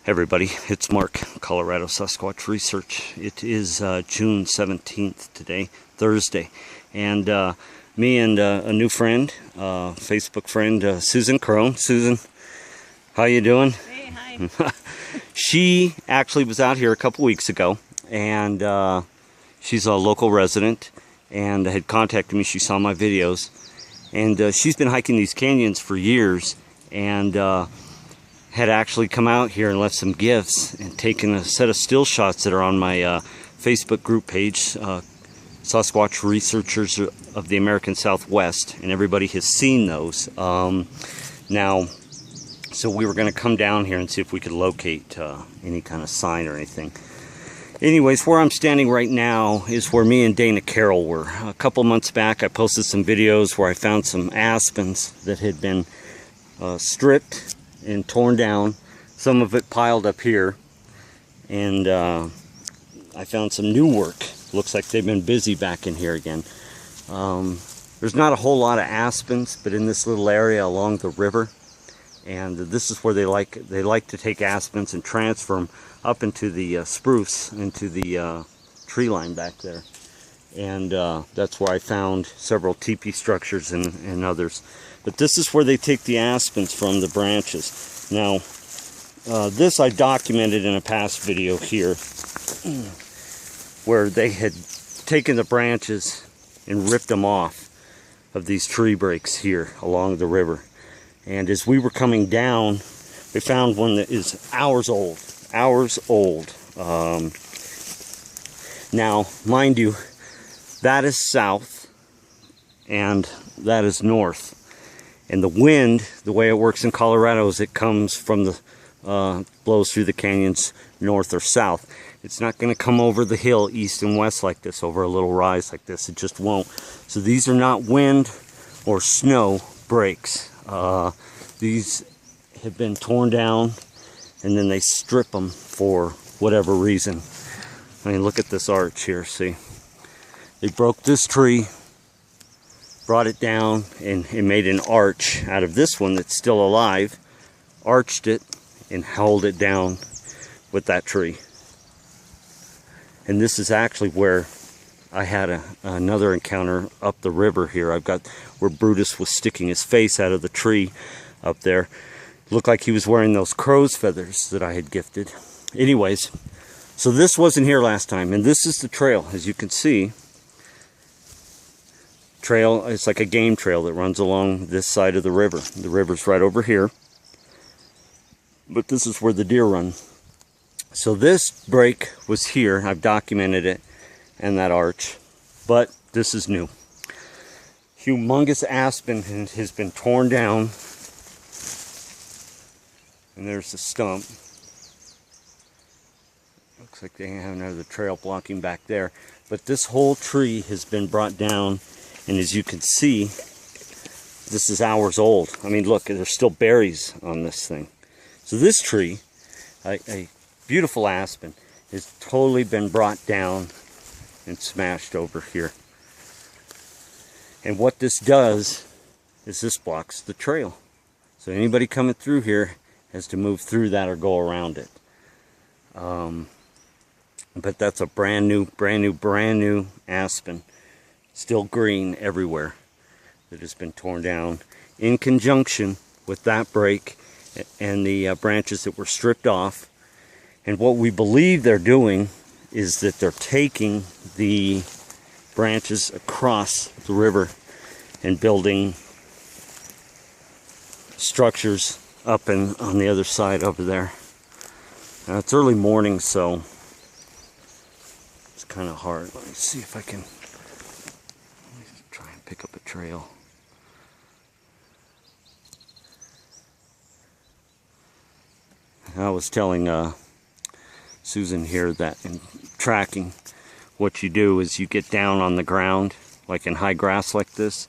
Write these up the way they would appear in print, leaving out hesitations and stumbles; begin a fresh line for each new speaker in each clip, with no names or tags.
Everybody, it's Mark, Colorado Sasquatch Research. It is June 17th today, Thursday, and me and a new friend, Facebook friend, Susan Crone. Susan, how you doing?
Hey, hi.
She actually was out here a couple weeks ago, and she's a local resident and had contacted me. She saw my videos, and she's been hiking these canyons for years, and had actually come out here and left some gifts and taken a set of still shots that are on my Facebook group page, Sasquatch Researchers of the American Southwest, and everybody has seen those. Now, so we were going to come down here and see if we could locate any kind of sign or anything. Anyways, where I'm standing right now is where me and Dana Carroll were. A couple months back, I posted some videos where I found some aspens that had been stripped and torn down, some of it piled up here, and I found some new work. Looks like they've been busy back in here again. There's not a whole lot of aspens, but in this little area along the river, and this is where they like to take aspens and transfer them up into the spruce, into the tree line back there, and that's where I found several teepee structures and others. But this is where they take the aspens from, the branches. Now, this I documented in a past video here, where they had taken the branches and ripped them off of these tree breaks here along the river. And as we were coming down, we found one that is hours old. Now, mind you, that is south and that is north. And the wind, the way it works in Colorado, is it comes from the, blows through the canyons north or south. It's not going to come over the hill east and west like this, over a little rise like this. It just won't. So these are not wind or snow breaks. These have been torn down, and then they strip them for whatever reason. I mean, look at this arch here, see? They broke this tree, brought it down, and made an arch out of this one that's still alive, arched it, and held it down with that tree. And this is actually where I had another encounter up the river here. I've got where Brutus was sticking his face out of the tree up there. Looked like he was wearing those crow's feathers that I had gifted. Anyways, so this wasn't here last time, and this is the trail, as you can see. Trail, it's like a game trail that runs along this side of the river. The river's right over here, but this is where the deer run. So this break was here. I've documented it, and that arch, but this is new. Humongous aspen has been torn down, and there's the stump. Looks like they have another trail blocking back there, but this whole tree has been brought down. And as you can see, this is hours old. I mean, look, there's still berries on this thing. So this tree, a beautiful aspen, has totally been brought down and smashed over here. And what this does is this blocks the trail. So anybody coming through here has to move through that or go around it. But that's a brand new aspen. Still green everywhere, that has been torn down in conjunction with that break and the branches that were stripped off. And what we believe they're doing is that they're taking the branches across the river and building structures up and on the other side over there. Now it's early morning, so it's kind of hard. Let me see if I can try and pick up a trail. I was telling Susan here that in tracking, what you do is you get down on the ground, like in high grass like this.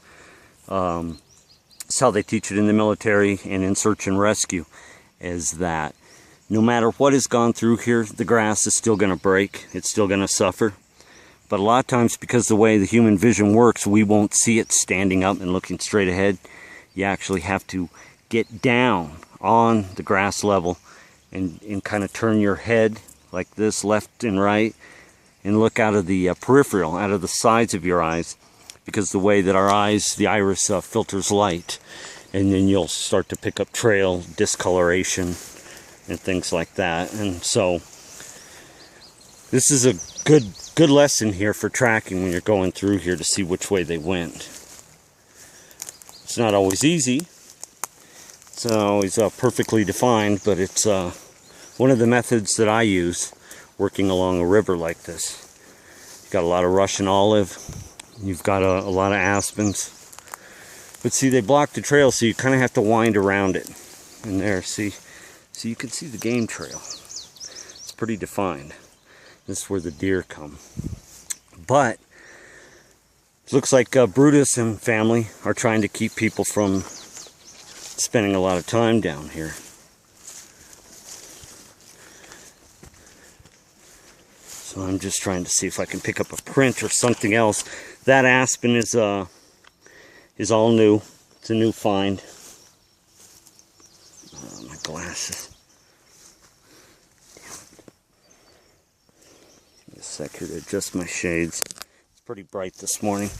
It's how they teach it in the military and in search and rescue, is that no matter what has gone through here, the grass is still going to break. It's still going to suffer. But a lot of times, because the way the human vision works, we won't see it standing up and looking straight ahead. You actually have to get down on the grass level and kind of turn your head like this, left and right, and look out of the peripheral, out of the sides of your eyes, because the way that our eyes, the iris filters light, and then you'll start to pick up trail discoloration and things like that. And so this is a good lesson here for tracking when you're going through here to see which way they went. It's not always easy. It's not always perfectly defined, but it's one of the methods that I use working along a river like this. You've got a lot of Russian olive, you've got a lot of aspens, but see, they block the trail, so you kind of have to wind around it. And there, see, so you can see the game trail. It's pretty defined. This is where the deer come. But it looks like Brutus and family are trying to keep people from spending a lot of time down here. So I'm just trying to see if I can pick up a print or something else. That aspen is all new. It's a new find. Oh, my glasses. Give me a sec here to adjust my shades. It's pretty bright this morning.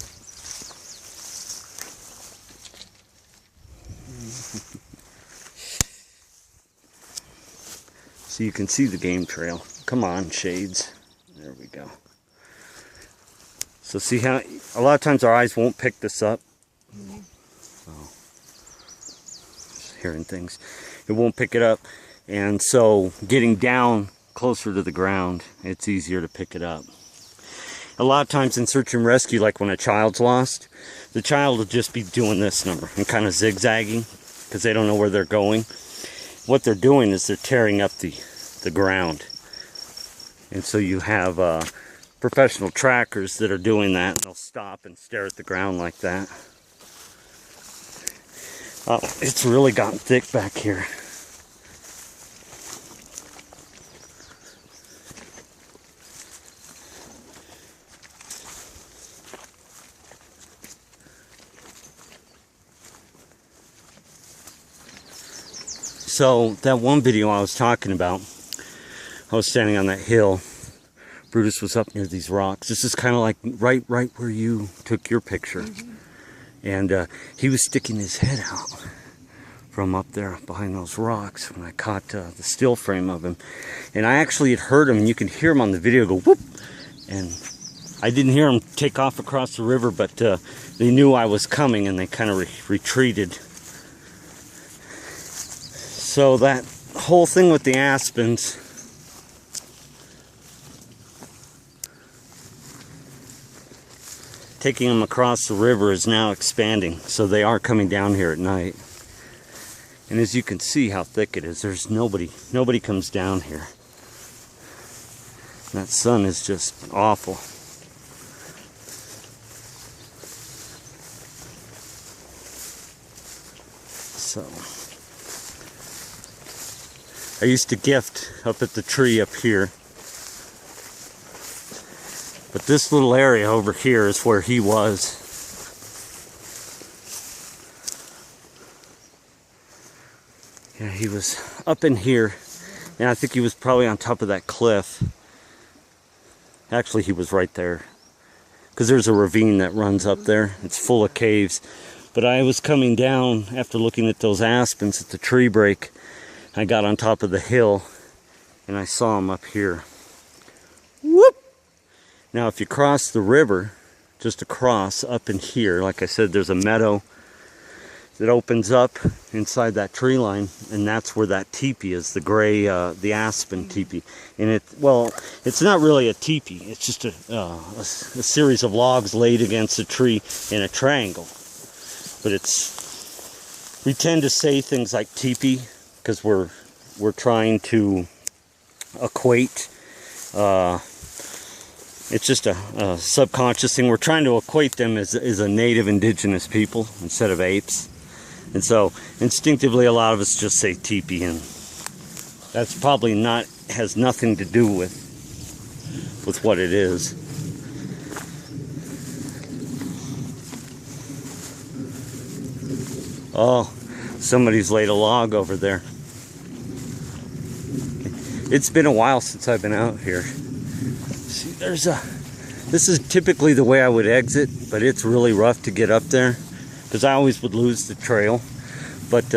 So you can see the game trail. Come on, shades. There we go. So see how a lot of times our eyes won't pick this up. Oh, just hearing things. It won't pick it up. And so getting down closer to the ground, it's easier to pick it up. A lot of times in search and rescue, like when a child's lost, the child will just be doing this number and kind of zigzagging because they don't know where they're going. What they're doing is they're tearing up the ground. And so you have professional trackers that are doing that, and they'll stop and stare at the ground like that. Oh, it's really gotten thick back here. So that one video I was talking about, I was standing on that hill. Brutus was up near these rocks. This is kind of like right where you took your picture. And he was sticking his head out from up there behind those rocks when I caught the still frame of him. And I actually had heard him, and you can hear him on the video go whoop. And I didn't hear him take off across the river, but they knew I was coming, and they kind of retreated. So that whole thing with the aspens, taking them across the river, is now expanding. So they are coming down here at night. And as you can see how thick it is, there's nobody comes down here. And that sun is just awful. So I used to gift up at the tree up here. But this little area over here is where he was. Yeah, he was up in here, and I think he was probably on top of that cliff. Actually, he was right there, because there's a ravine that runs up there. It's full of caves. But I was coming down after looking at those aspens at the tree break. I got on top of the hill, and I saw him up here. Whoop! Now, if you cross the river, just across up in here, like I said, there's a meadow that opens up inside that tree line, and that's where that teepee is, the gray, the aspen teepee. And it's not really a teepee. It's just a series of logs laid against a tree in a triangle. But we tend to say things like teepee because we're trying to equate. It's just a subconscious thing. We're trying to equate them as a native indigenous people instead of apes. And so instinctively a lot of us just say teepee, and that's probably has nothing to do with what it is. Oh, somebody's laid a log over there. It's been a while since I've been out here. See, this is typically the way I would exit, but it's really rough to get up there because I always would lose the trail. But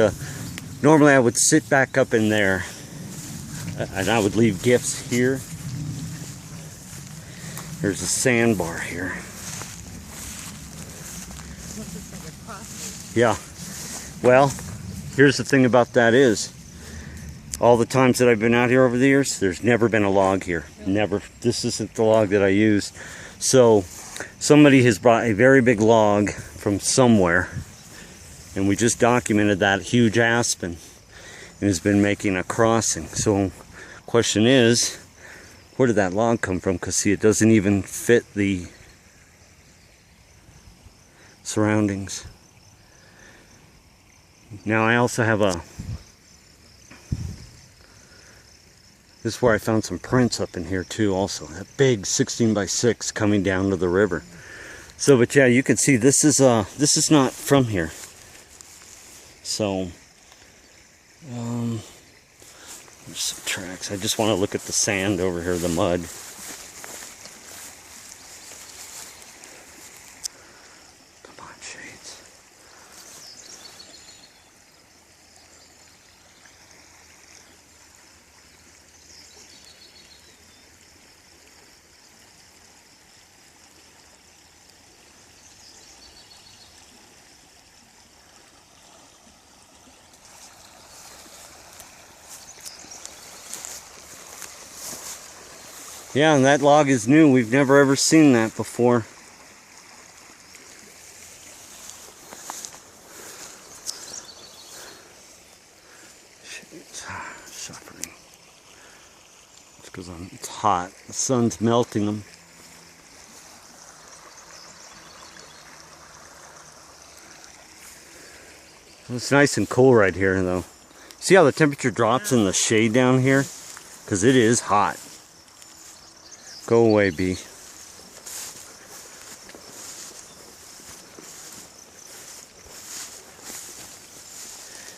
normally I would sit back up in there and I would leave gifts here. There's a sandbar here. Yeah. Well, here's the thing about that is, all the times that I've been out here over the years, there's never been a log here. Never. This isn't the log that I used. So somebody has brought a very big log from somewhere, and we just documented that huge aspen and has been making a crossing. So question is, where did that log come from? Because see, it doesn't even fit the surroundings. Now I also have this is where I found some prints up in here too also. That big 16 by 6 coming down to the river. So, but yeah, you can see this is not from here. So, there's some tracks. I just want to look at the sand over here, the mud. Come on, shades. Yeah, and that log is new. We've never ever seen that before. Suffering. It's because it's hot. The sun's melting them. It's nice and cool right here, though. See how the temperature drops in the shade down here? Because it is hot. Go away, bee.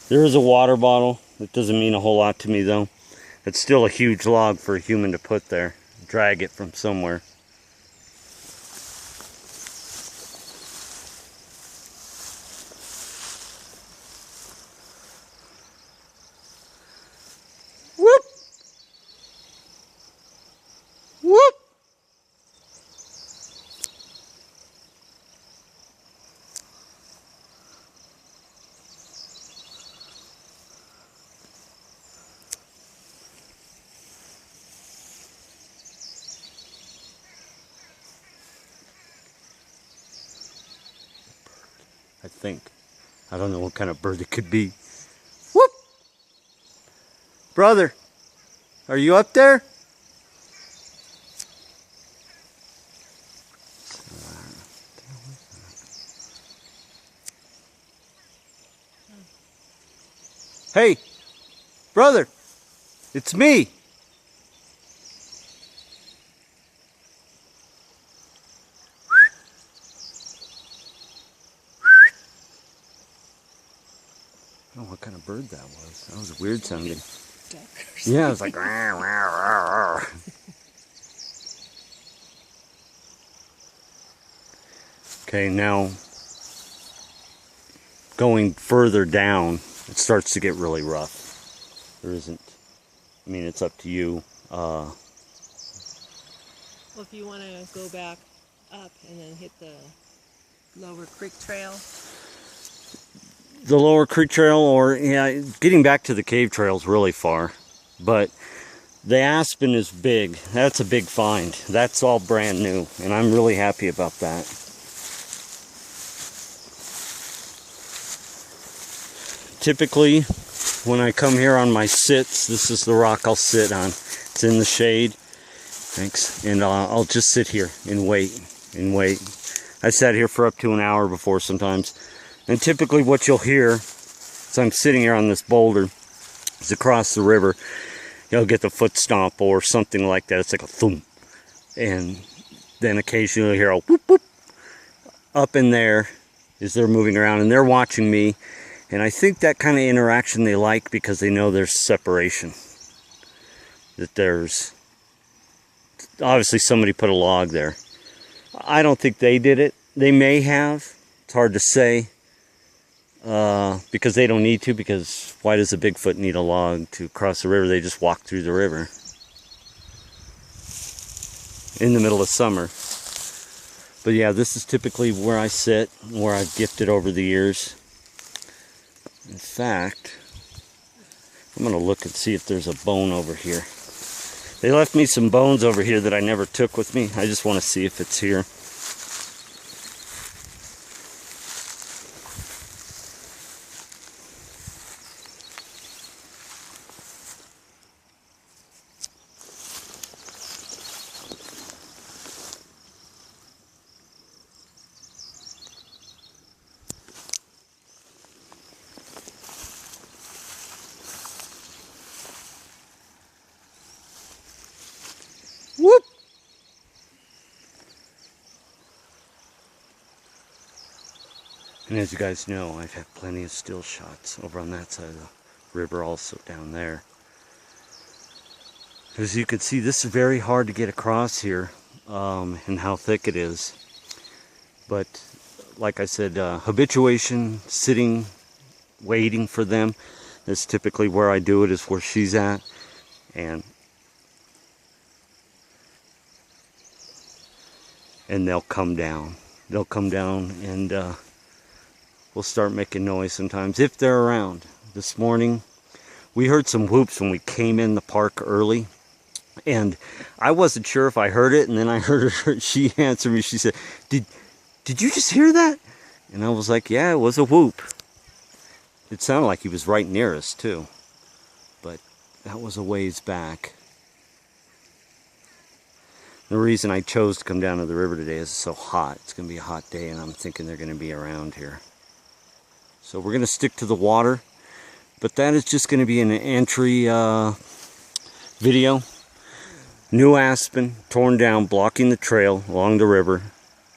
There is a water bottle. That doesn't mean a whole lot to me, though. It's still a huge log for a human to put there. Drag it from somewhere. Whoop! Whoop! I think. I don't know what kind of bird it could be. Whoop! Brother, are you up there? Hey, brother, it's me. I don't know what kind of bird that was. That was weird sounding. Yeah, it was like. Okay, now going further down, it starts to get really rough. There isn't. I mean, it's up to you.
Well, if you want to go back up and then hit the lower creek trail.
The lower creek trail, or yeah, getting back to the cave trail is really far, but the aspen is big. That's a big find. That's all brand new, and I'm really happy about that. Typically, when I come here on my sits, this is the rock I'll sit on. It's in the shade. Thanks. And I'll just sit here and wait and wait. I sat here for up to an hour before sometimes. And typically what you'll hear, as I'm sitting here on this boulder, is across the river, you'll get the foot stomp or something like that. It's like a thump. And then occasionally you'll hear a whoop whoop. Up in there as they're moving around and they're watching me. And I think that kind of interaction they like because they know there's separation. that there's obviously somebody put a log there. I don't think they did it. They may have. It's hard to say because they don't need to, because why does a Bigfoot need a log to cross the river? They just walk through the river in the middle of summer. But yeah, this is typically where I sit, where I've gifted over the years. In fact, I'm going to look and see if there's a bone over here. They left me some bones over here that I never took with me. I just want to see if it's here. Whoop! And as you guys know, I've had plenty of still shots over on that side of the river, also down there. As you can see, this is very hard to get across here, and how thick it is. But like I said, habituation, sitting, waiting for them. That's typically where I do it, is where she's at. And they'll come down. They'll come down and we'll start making noise sometimes if they're around. This morning we heard some whoops when we came in the park early, and I wasn't sure if I heard it, and then I heard her, she answered me, she said, did you just hear that? And I was like, yeah, it was a whoop. It sounded like he was right near us too, but that was a ways back. The reason I chose to come down to the river today is it's so hot. It's going to be a hot day, and I'm thinking they're going to be around here. So we're going to stick to the water, but that is just going to be an entry video. New aspen, torn down, blocking the trail along the river.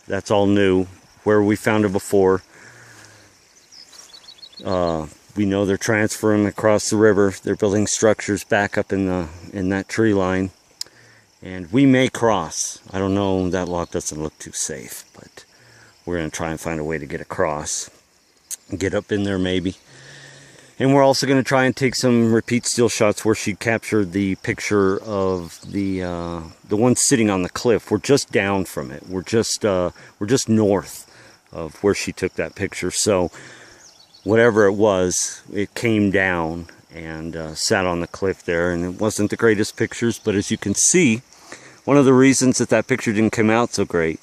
That's all new. Where we found it before. We know they're transferring across the river. They're building structures back up in that tree line. And we may cross. I don't know, that log doesn't look too safe, but we're going to try and find a way to get across. Get up in there maybe. And we're also going to try and take some repeat still shots where she captured the picture of the one sitting on the cliff. We're just down from it. We're just north of where she took that picture. So whatever it was, it came down and sat on the cliff there, and it wasn't the greatest pictures, but as you can see, one of the reasons that picture didn't come out so great,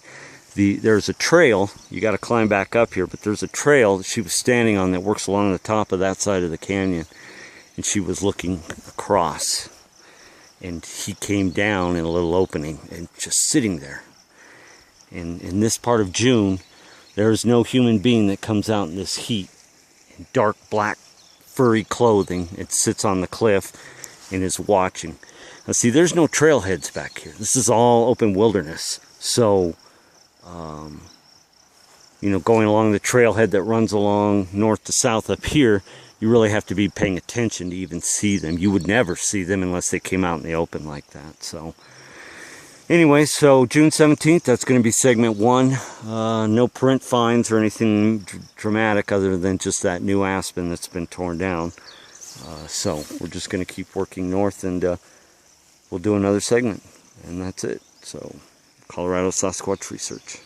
there's a trail, you got to climb back up here, but there's a trail that she was standing on that works along the top of that side of the canyon, and she was looking across, and he came down in a little opening and just sitting there. And in this part of June, there is no human being that comes out in this heat in dark black furry clothing. It sits on the cliff and is watching. Now see, there's no trailheads back here. This is all open wilderness. So, you know, going along the trailhead that runs along north to south up here, you really have to be paying attention to even see them. You would never see them unless they came out in the open like that. So, anyway, so June 17th, that's going to be segment 1. No print finds or anything dramatic other than just that new aspen that's been torn down. So we're just going to keep working north, and we'll do another segment. And that's it. So, Colorado Sasquatch Research.